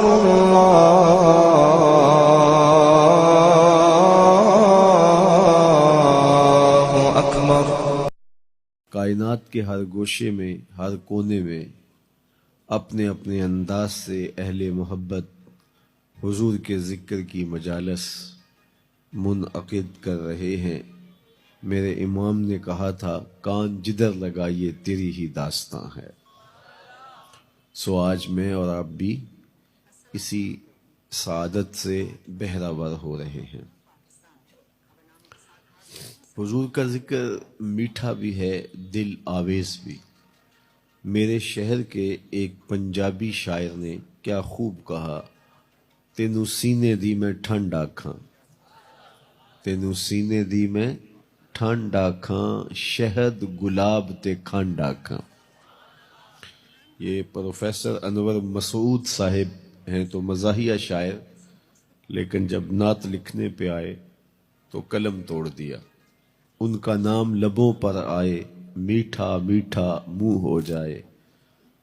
أكبر الله أكبر۔ کائنات کے ہر گوشے میں، ہر کونے میں اپنے اپنے انداز سے اہل محبت حضور کے ذکر کی مجالس منعقد کر رہے ہیں۔ میرے امام نے کہا تھا کان جدھر لگائیے تیری ہی داستاں ہے۔ سو آج میں اور آپ بھی اسی سعادت سے بہرہور ہو رہے ہیں۔ حضور کا ذکر میٹھا بھی ہے، دل آویز بھی۔ میرے شہر کے ایک پنجابی شاعر نے کیا خوب کہا، تینوں سینے دی میں ٹھنڈ آکھاں، تینوں سینے دی میں ٹھنڈ آکھاں، شہد گلاب تے کھنڈ آکھاں۔ یہ پروفیسر انور مسعود صاحب ہیں تو مزاحیہ شاعر، لیکن جب نعت لکھنے پہ آئے تو قلم توڑ دیا۔ ان کا نام لبوں پر آئے، میٹھا میٹھا منہ ہو جائے،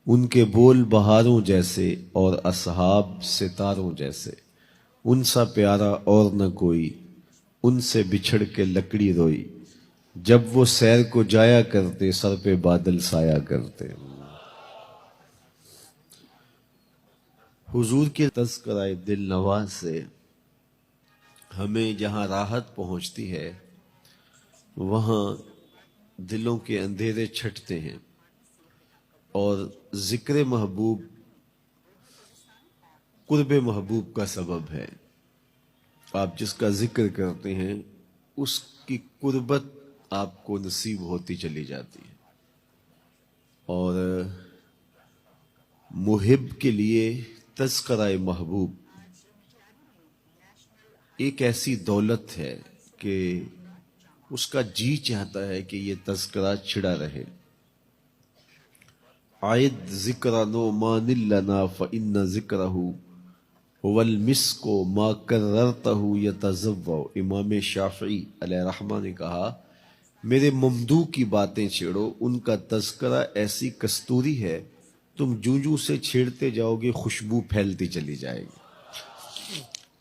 ان کے بول بہاروں جیسے اور اصحاب ستاروں جیسے، ان سا پیارا اور نہ کوئی، ان سے بچھڑ کے لکڑی روئی، جب وہ سیر کو جایا کرتے سر پہ بادل سایا کرتے۔ حضور کے تذکرہ دل نواز سے ہمیں جہاں راحت پہنچتی ہے وہاں دلوں کے اندھیرے چھٹتے ہیں، اور ذکر محبوب قرب محبوب کا سبب ہے۔ آپ جس کا ذکر کرتے ہیں اس کی قربت آپ کو نصیب ہوتی چلی جاتی ہے، اور محب کے لیے تذکرہ محبوب ایک ایسی دولت ہے کہ اس کا جی چاہتا ہے کہ یہ تذکرہ چھڑا رہے۔ عائد ذکر نعمان لنا فإن ذکرہ هو المسک ما کررتہ یتضوع۔ امام شافعی علیہ رحمہ نے کہا میرے ممدوح کی باتیں چھیڑو، ان کا تذکرہ ایسی کستوری ہے تم جوں جوں سے چھیڑتے جاؤ گے خوشبو پھیلتی چلی جائے گی۔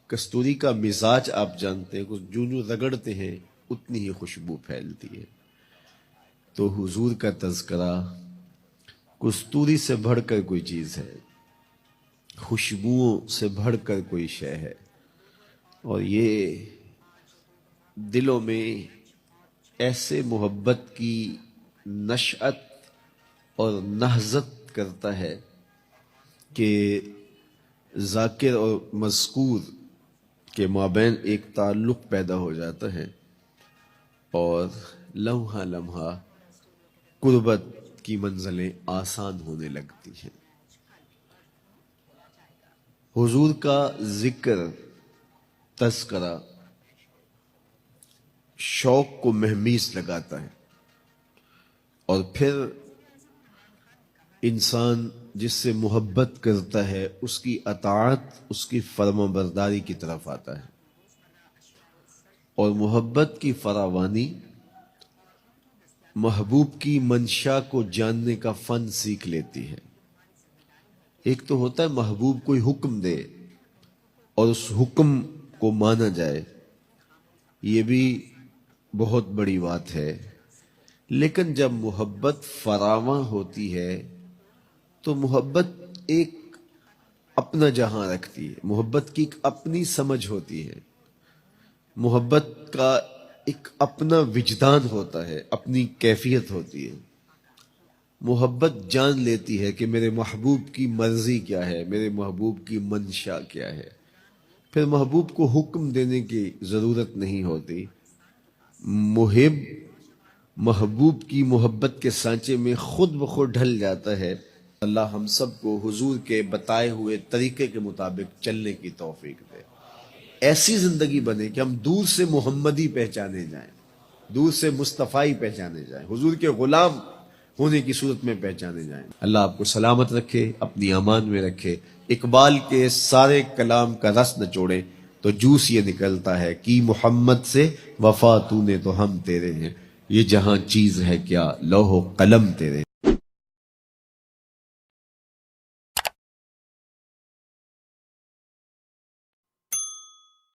کستوری کا مزاج آپ جانتے ہیں، جوں جوں رگڑتے ہیں اتنی ہی خوشبو پھیلتی ہے۔ تو حضور کا تذکرہ کستوری سے بڑھ کر کوئی چیز ہے، خوشبوؤں سے بڑھ کر کوئی شے ہے، اور یہ دلوں میں ایسے محبت کی نشأت اور نہضت کرتا ہے کہ ذاکر اور مذکور کے مابین ایک تعلق پیدا ہو جاتا ہے، اور لمحہ لمحہ قربت کی منزلیں آسان ہونے لگتی ہیں۔ حضور کا ذکر تذکرہ شوق کو مہمیز لگاتا ہے، اور پھر انسان جس سے محبت کرتا ہے اس کی اطاعت، اس کی فرما برداری کی طرف آتا ہے، اور محبت کی فراوانی محبوب کی منشا کو جاننے کا فن سیکھ لیتی ہے۔ ایک تو ہوتا ہے محبوب کوئی حکم دے اور اس حکم کو مانا جائے، یہ بھی بہت بڑی بات ہے، لیکن جب محبت فراواں ہوتی ہے تو محبت ایک اپنا جہاں رکھتی ہے، محبت کی ایک اپنی سمجھ ہوتی ہے، محبت کا ایک اپنا وجدان ہوتا ہے، اپنی کیفیت ہوتی ہے۔ محبت جان لیتی ہے کہ میرے محبوب کی مرضی کیا ہے، میرے محبوب کی منشا کیا ہے، پھر محبوب کو حکم دینے کی ضرورت نہیں ہوتی۔ محب محبوب کی محبت کے سانچے میں خود بخود ڈھل جاتا ہے۔ اللہ ہم سب کو حضور کے بتائے ہوئے طریقے کے مطابق چلنے کی توفیق دے، ایسی زندگی بنے کہ ہم دور سے محمدی پہچانے جائیں، دور سے مصطفی پہچانے جائیں، حضور کے غلام ہونے کی صورت میں پہچانے جائیں۔ اللہ آپ کو سلامت رکھے، اپنی امان میں رکھے، اقبال کے سارے کلام کا رس نچوڑے تو جوس یہ نکلتا ہے کہ محمد سے وفا تو نے تو ہم تیرے ہیں، یہ جہاں چیز ہے کیا لوح و قلم تیرے۔